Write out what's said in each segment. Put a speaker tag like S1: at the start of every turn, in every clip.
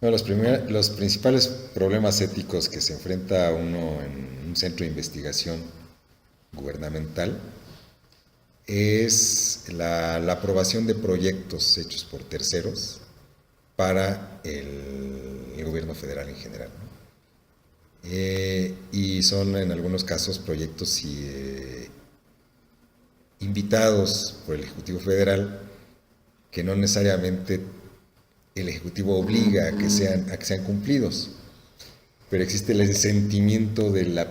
S1: Bueno, los principales problemas éticos que se enfrenta uno en un centro de investigación gubernamental es la aprobación de proyectos hechos por terceros para el gobierno federal en general, ¿no? Y son en algunos casos proyectos invitados por el Ejecutivo Federal que no necesariamente el Ejecutivo obliga a que sean cumplidos, pero existe el sentimiento de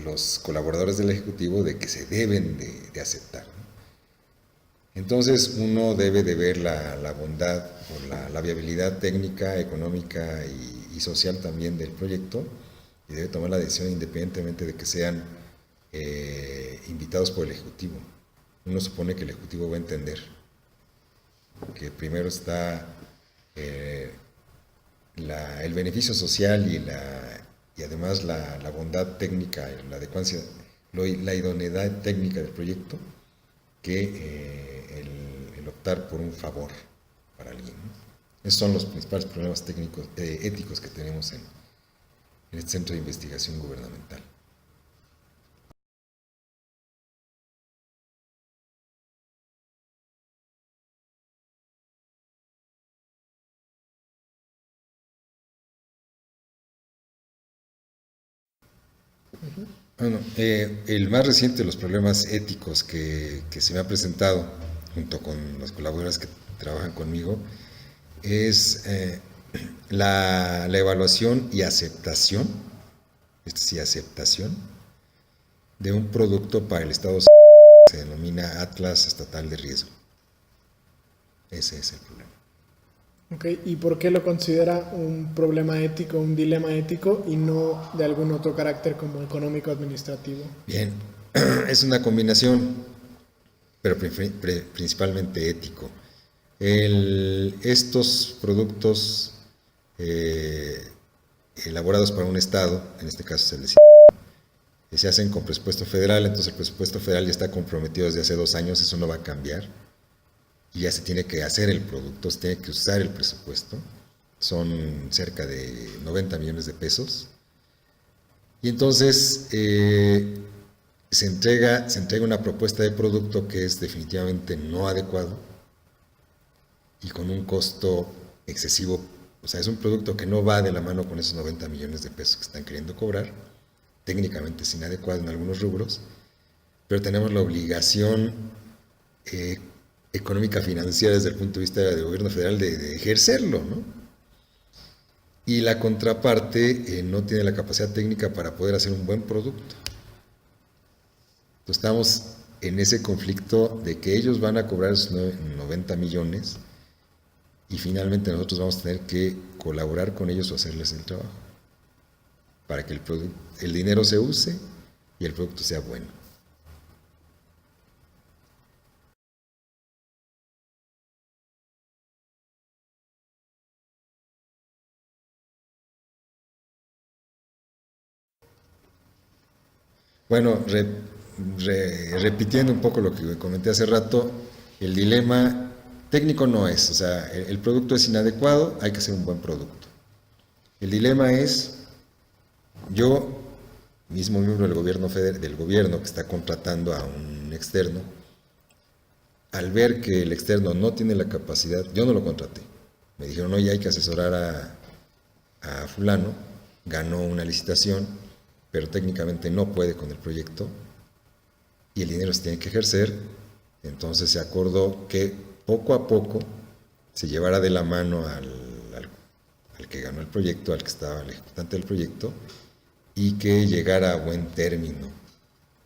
S1: los colaboradores del Ejecutivo de que se deben de aceptar, ¿no? Entonces uno debe de ver la bondad o la viabilidad técnica, económica y social también del proyecto y debe tomar la decisión independientemente de que sean invitados por el Ejecutivo. Uno supone que el Ejecutivo va a entender que primero está eh, el beneficio social y además la bondad técnica, la adecuacia, la idoneidad técnica del proyecto que el optar por un favor para alguien, ¿no? Esos son los principales problemas técnicos, éticos que tenemos en este centro de investigación gubernamental. Bueno, el más reciente de los problemas éticos que se me ha presentado junto con los colaboradores que trabajan conmigo es la evaluación y aceptación, esto sí, aceptación de un producto para el Estado que se denomina Atlas Estatal de Riesgo. Ese es el problema.
S2: Ok, ¿y por qué lo considera un problema ético, un dilema ético y no de algún otro carácter como económico administrativo?
S1: Bien, es una combinación, pero principalmente ético. Estos productos eh, elaborados para un Estado, en este caso es se hacen con presupuesto federal, entonces el presupuesto federal ya está comprometido desde hace 2 años, eso no va a cambiar, y ya se tiene que hacer el producto, se tiene que usar el presupuesto, son cerca de 90 millones de pesos, y entonces se entrega una propuesta de producto que es definitivamente no adecuado y con un costo excesivo. O sea, es un producto que no va de la mano con esos 90 millones de pesos que están queriendo cobrar. Técnicamente es inadecuado en algunos rubros, pero tenemos la obligación eh, económica financiera desde el punto de vista del gobierno federal de ejercerlo, ¿no? Y la contraparte no tiene la capacidad técnica para poder hacer un buen producto. Entonces estamos en ese conflicto de que ellos van a cobrar esos 90 millones y finalmente nosotros vamos a tener que colaborar con ellos o hacerles el trabajo para que el dinero se use y el producto sea bueno. Bueno, repitiendo un poco lo que comenté hace rato, el dilema técnico no es, o sea, el producto es inadecuado, hay que hacer un buen producto. El dilema es, yo, mismo miembro del gobierno, del gobierno que está contratando a un externo, al ver que el externo no tiene la capacidad, yo no lo contraté. Me dijeron, oye, hay que asesorar a fulano, ganó una licitación, pero técnicamente no puede con el proyecto y el dinero se tiene que ejercer. Entonces se acordó que poco a poco se llevara de la mano al que ganó el proyecto, al que estaba el ejecutante del proyecto, y que llegara a buen término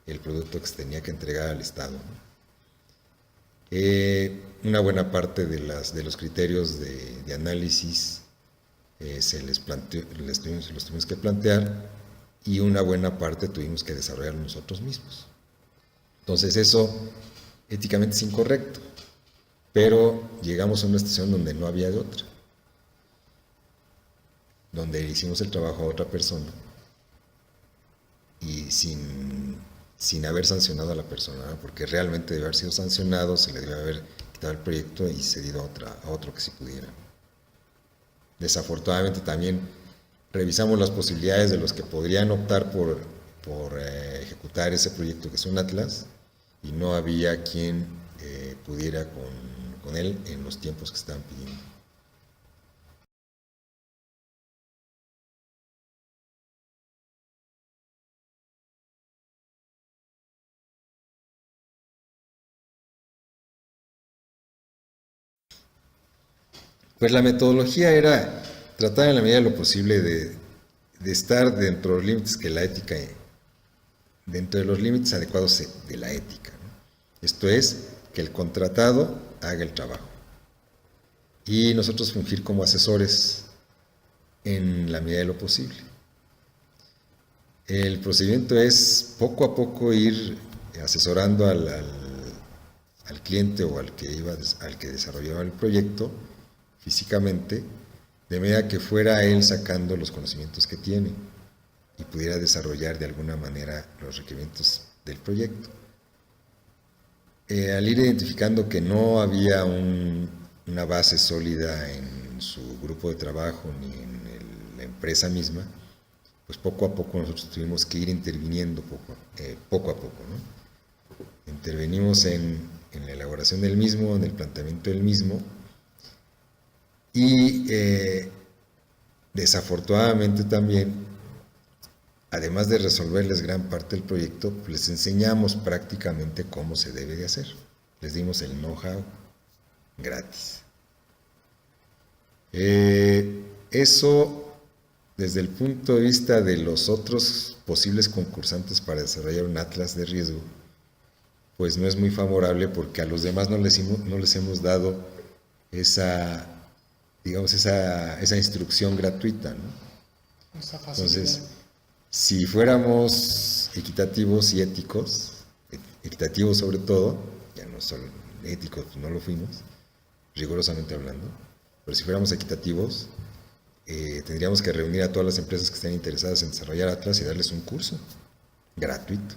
S1: el producto que se tenía que entregar al Estado, ¿no? Una buena parte de los criterios de análisis los tuvimos que plantear y una buena parte tuvimos que desarrollar nosotros mismos. Entonces eso éticamente es incorrecto, pero llegamos a una situación donde no había de otra, donde hicimos el trabajo a otra persona y sin haber sancionado a la persona, ¿no? Porque realmente debe haber sido sancionado, se le debe haber quitado el proyecto y cedido a otro que sí pudiera. Desafortunadamente también revisamos las posibilidades de los que podrían optar por ejecutar ese proyecto, que es un Atlas, y no había quien pudiera con él en los tiempos que estaban pidiendo. Pues la metodología era tratar en la medida de lo posible de estar dentro de los límites que la ética, dentro de los límites adecuados de la ética, ¿no? Esto es, que el contratado haga el trabajo y nosotros fungir como asesores en la medida de lo posible. El procedimiento es poco a poco ir asesorando al cliente o al que desarrollaba el proyecto físicamente, de manera que fuera él sacando los conocimientos que tiene y pudiera desarrollar de alguna manera los requerimientos del proyecto. Al ir identificando que no había una base sólida en su grupo de trabajo ni en la empresa misma, pues poco a poco nosotros tuvimos que ir interviniendo poco a poco, ¿no? Intervenimos en la elaboración del mismo, en el planteamiento del mismo, y desafortunadamente también, además de resolverles gran parte del proyecto, les enseñamos prácticamente cómo se debe de hacer. Les dimos el know-how gratis. Eso, desde el punto de vista de los otros posibles concursantes para desarrollar un atlas de riesgo, pues no es muy favorable, porque a los demás no les hemos dado esa, digamos, esa instrucción gratuita, ¿no? Entonces, si fuéramos equitativos y éticos, equitativos sobre todo, ya no solo éticos, no lo fuimos, rigurosamente hablando, pero si fuéramos equitativos, tendríamos que reunir a todas las empresas que estén interesadas en desarrollar Atlas y darles un curso gratuito.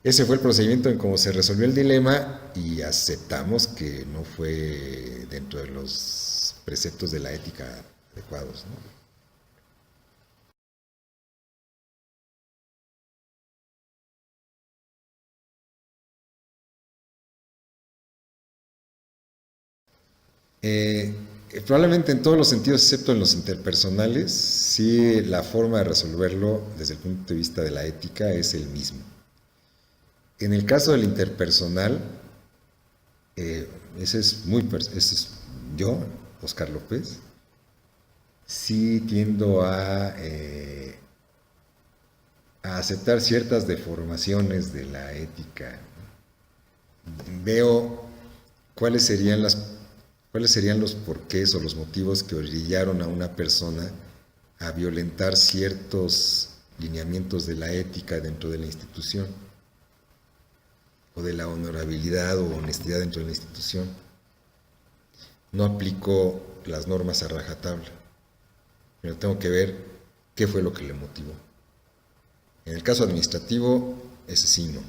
S1: Ese fue el procedimiento en cómo se resolvió el dilema, y aceptamos que no fue dentro de los preceptos de la ética adecuados, ¿no? Probablemente en todos los sentidos, excepto en los interpersonales, sí, la forma de resolverlo desde el punto de vista de la ética es el mismo. En el caso del interpersonal, ese es yo, Oscar López, sí tiendo a aceptar ciertas deformaciones de la ética. Veo cuáles serían los porqués o los motivos que orillaron a una persona a violentar ciertos lineamientos de la ética dentro de la institución, o de la honorabilidad o honestidad dentro de la institución. No aplico las normas a rajatabla, pero tengo que ver qué fue lo que le motivó. En el caso administrativo, ese sí no.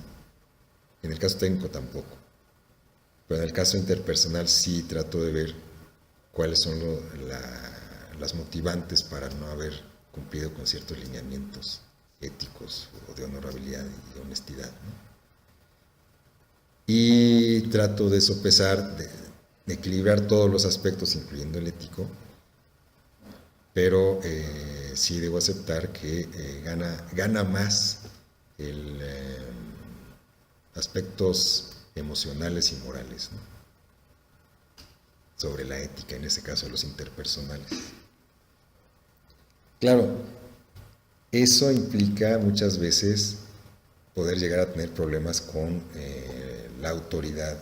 S1: En el caso técnico tampoco. Pero en el caso interpersonal sí trato de ver cuáles son las motivantes para no haber cumplido con ciertos lineamientos éticos o de honorabilidad y honestidad, ¿no? Y trato de sopesar, de equilibrar todos los aspectos, incluyendo el ético, pero sí debo aceptar que gana más aspectos emocionales y morales, ¿no?, sobre la ética, en este caso los interpersonales. Claro, eso implica muchas veces poder llegar a tener problemas con la autoridad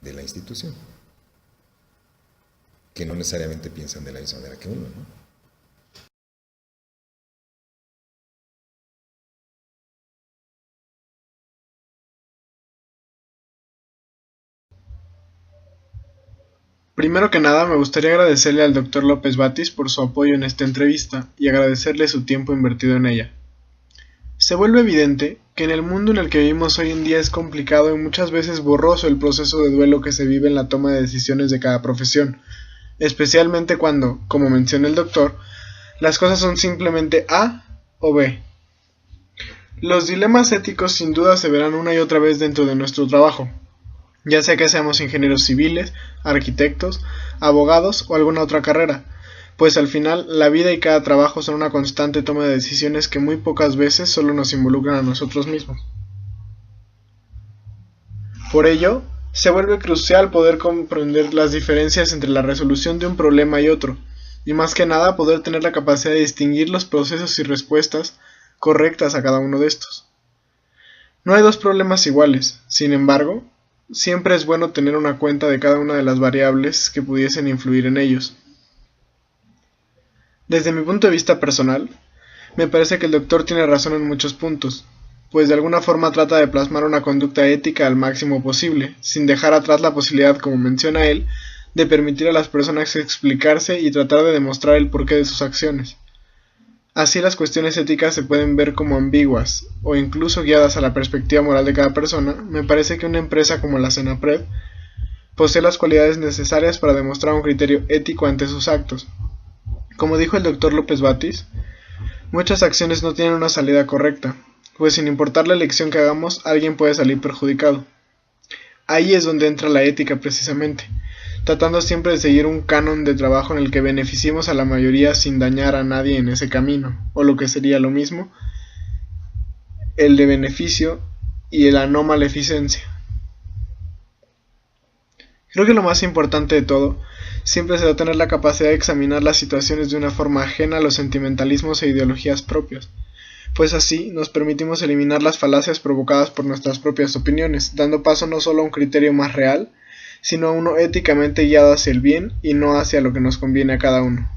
S1: de la institución, que no necesariamente piensan de la misma manera que uno, ¿no?
S2: Primero que nada, me gustaría agradecerle al Dr. López Batis por su apoyo en esta entrevista y agradecerle su tiempo invertido en ella. Se vuelve evidente que en el mundo en el que vivimos hoy en día es complicado y muchas veces borroso el proceso de duelo que se vive en la toma de decisiones de cada profesión, especialmente cuando, como menciona el doctor, las cosas son simplemente A o B. Los dilemas éticos sin duda se verán una y otra vez dentro de nuestro trabajo, ya sea que seamos ingenieros civiles, arquitectos, abogados o alguna otra carrera, pues al final la vida y cada trabajo son una constante toma de decisiones que muy pocas veces solo nos involucran a nosotros mismos. Por ello, se vuelve crucial poder comprender las diferencias entre la resolución de un problema y otro, y más que nada poder tener la capacidad de distinguir los procesos y respuestas correctas a cada uno de estos. No hay dos problemas iguales, sin embargo, siempre es bueno tener una cuenta de cada una de las variables que pudiesen influir en ellos. Desde mi punto de vista personal, me parece que el doctor tiene razón en muchos puntos, pues de alguna forma trata de plasmar una conducta ética al máximo posible, sin dejar atrás la posibilidad, como menciona él, de permitir a las personas explicarse y tratar de demostrar el porqué de sus acciones. Así las cuestiones éticas se pueden ver como ambiguas, o incluso guiadas a la perspectiva moral de cada persona. Me parece que una empresa como la Senapred posee las cualidades necesarias para demostrar un criterio ético ante sus actos. Como dijo el Dr. López Batis, muchas acciones no tienen una salida correcta, pues sin importar la elección que hagamos, alguien puede salir perjudicado. Ahí es donde entra la ética precisamente, tratando siempre de seguir un canon de trabajo en el que beneficiemos a la mayoría sin dañar a nadie en ese camino, o lo que sería lo mismo, el de beneficio y la no maleficencia. Creo que lo más importante de todo siempre será tener la capacidad de examinar las situaciones de una forma ajena a los sentimentalismos e ideologías propios, pues así nos permitimos eliminar las falacias provocadas por nuestras propias opiniones, dando paso no solo a un criterio más real, sino a uno éticamente guiado hacia el bien y no hacia lo que nos conviene a cada uno.